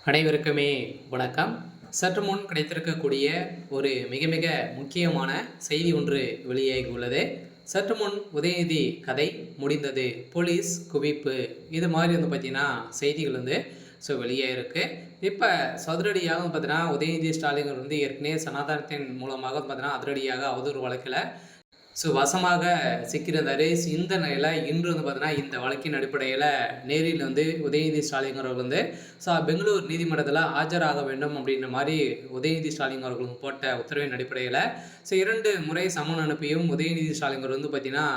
அனைவருக்குமே வணக்கம். சற்று முன் கிடைத்திருக்கக்கூடிய ஒரு மிக மிக முக்கியமான செய்தி ஒன்று வெளியாகி உள்ளது. சற்று முன் உதயநிதி கதை முடிந்தது, போலீஸ் குவிப்பு, இது மாதிரி பார்த்தீங்கன்னா செய்திகள் வெளியாயிருக்கு. இப்போ சதுரடியாக பார்த்தீங்கன்னா உதயநிதி ஸ்டாலின் ஏற்கனவே சனாதனத்தின் மூலமாக பார்த்தீங்கன்னா அதிரடியாக அவதூறு வழக்கில் வசமாக சிக்கியிருந்தார். இந்த நிலையில் இன்று பார்த்தீங்கன்னா இந்த வழக்கின் அடிப்படையில் நேரில் உதயநிதி ஸ்டாலின் அவர்கள் பெங்களூர் நீதிமன்றத்தில் ஆஜராக வேண்டும் அப்படின்ற மாதிரி உதயநிதி ஸ்டாலின் அவர்கள் போட்ட உத்தரவின் அடிப்படையில் 2 முறை சம்மன் அனுப்பியும் உதயநிதி ஸ்டாலின் பார்த்தீங்கன்னா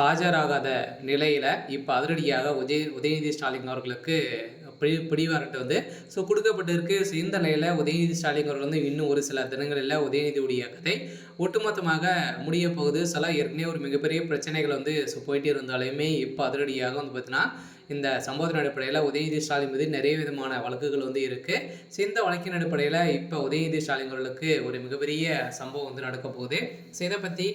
ஆஜராகாத நிலையில் இப்போ அதிரடியாக உதயநிதி ஸ்டாலின் அவர்களுக்கு பிடிவாரட்டு கொடுக்கப்பட்டிருக்கு. இந்த நிலையில் உதயநிதி ஸ்டாலின் அவர்கள் இன்னும் ஒரு சில தினங்களில் உதயநிதியுடைய கதை ஒட்டுமொத்தமாக முடிய போகுது. ஏற்கனவே ஒரு மிகப்பெரிய பிரச்சனைகள் போயிட்டு இருந்தாலுமே இப்போ அதிரடியாக பார்த்தீங்கன்னா இந்த சம்பவத்தின் அடிப்படையில் உதயநிதி ஸ்டாலின் மீது நிறைய விதமான வழக்குகள் இருக்குது. இந்த வழக்கின் அடிப்படையில் இப்போ உதயநிதி ஸ்டாலின் அவர்களுக்கு ஒரு மிகப்பெரிய சம்பவம் நடக்க போகுது. இதை பற்றி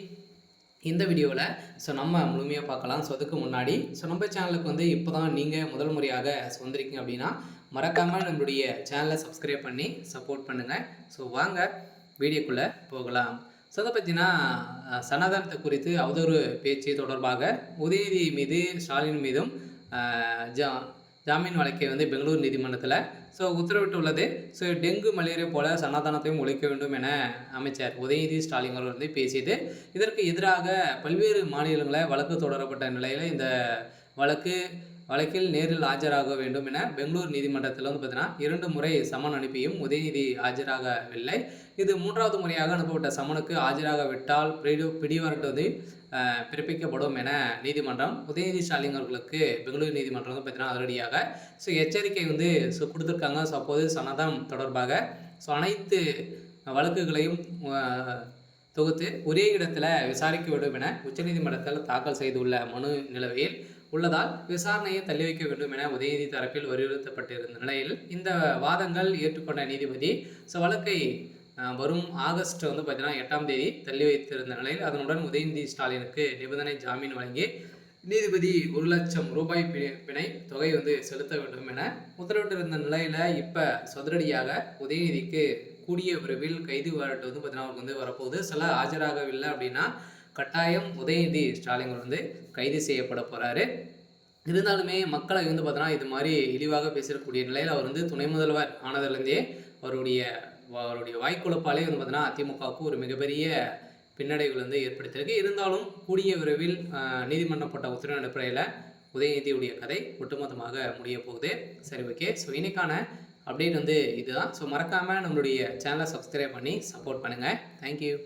இந்த வீடியோவில் நம்ம முழுமையாக பார்க்கலாம். அதுக்கு முன்னாடி நம்ம சேனலுக்கு இப்போ தான் நீங்கள் முதல் முறையாக வந்திருக்கீங்க அப்படின்னா மறக்காமல் நம்மளுடைய சேனலை சப்ஸ்கிரைப் பண்ணி சப்போர்ட் பண்ணுங்கள். வாங்க வீடியோக்குள்ளே போகலாம். அதை பற்றினா சனாதனத்தை குறித்து அவதூறு பேச்சு தொடர்பாக உதயநிதி மீது ஸ்டாலின் மீதும் ஜாமீன் வழக்கை பெங்களூர் நீதிமன்றத்தில் உத்தரவிட்டுள்ளது. டெங்கு மலேரியா போல சனாதனத்தையும் ஒழிக்க வேண்டும் என அமைச்சர் உதயநிதி ஸ்டாலின் அவர்கள் பேசிட்டு இதற்கு எதிராக பல்வேறு மாநிலங்களில் வழக்கு தொடரப்பட்ட நிலையில் இந்த வழக்கில் நேரில் ஆஜராக வேண்டும் என பெங்களூர் நீதிமன்றத்தில் பார்த்தீங்கன்னா 2 முறை சமன் அனுப்பியும் உதயநிதி ஆஜராகவில்லை. இது 3வது முறையாக அனுப்பப்பட்ட சமனுக்கு ஆஜராகவிட்டால் பிடிவாரட்டு பிறப்பிக்கப்படும் என நீதிமன்றம் உதயநிதி ஸ்டாலின் அவர்களுக்கு பெங்களூர் நீதிமன்றம் பார்த்தீங்கன்னா அதிரடியாக எச்சரிக்கை கொடுத்துருக்காங்க. அப்போது சனாதனம் தொடர்பாக அனைத்து வழக்குகளையும் தொகுத்து ஒரே இடத்துல விசாரிக்க வேண்டும் என உச்சநீதிமன்றத்தில் தாக்கல் செய்துள்ள மனு நிலவையில் உள்ளதால் விசாரணையை தள்ளி வைக்க வேண்டும் என உதயநிதி தரப்பில் வலியுறுத்தப்பட்டிருந்த நிலையில் இந்த வாதங்கள் ஏற்றுக்கொண்ட நீதிபதி வழக்கை வரும் ஆகஸ்ட் பார்த்தீங்கன்னா 8ஆம் தேதி தள்ளி வைத்திருந்த நிலையில் அதனுடன் உதயநிதி ஸ்டாலினுக்கு நிபந்தனை ஜாமீன் வழங்கி நீதிபதி 1 லட்சம் ரூபாய் பிணை தொகை செலுத்த வேண்டும் என உத்தரவிட்டிருந்த நிலையில் இப்போ சதுரடியாக உதயநிதிக்கு கூடிய விரைவில் கைது வாரட்டு பார்த்தீங்கன்னா அவருக்கு வரப்போகுது. ஆஜராகவில்லை அப்படின்னா கட்டாயம் உதயநிதி ஸ்டாலின் கைது செய்யப்பட போகிறாரு. இருந்தாலுமே மக்களை பார்த்தீங்கன்னா இது மாதிரி இழிவாக பேசக்கூடிய நிலையில் அவர் துணை முதல்வர் ஆனதிலிருந்தே அவருடைய வாய்க்குழப்பாலே பார்த்தீங்கன்னா அதிமுகவுக்கு ஒரு மிகப்பெரிய பின்னடைவுகள் ஏற்படுத்தியிருக்கு. இருந்தாலும் கூடிய விரைவில் நீதிமன்றம் போட்ட உத்தரவின் அடிப்படையில் உதயநிதியுடைய கதை ஒட்டுமொத்தமாக முடிய போகுது. சரி, ஓகே. இன்னைக்கான அப்டேட் இதுதான். மறக்காமல் நம்மளுடைய சேனலை சப்ஸ்கிரைப் பண்ணி சப்போர்ட் பண்ணுங்கள். தேங்க்யூ.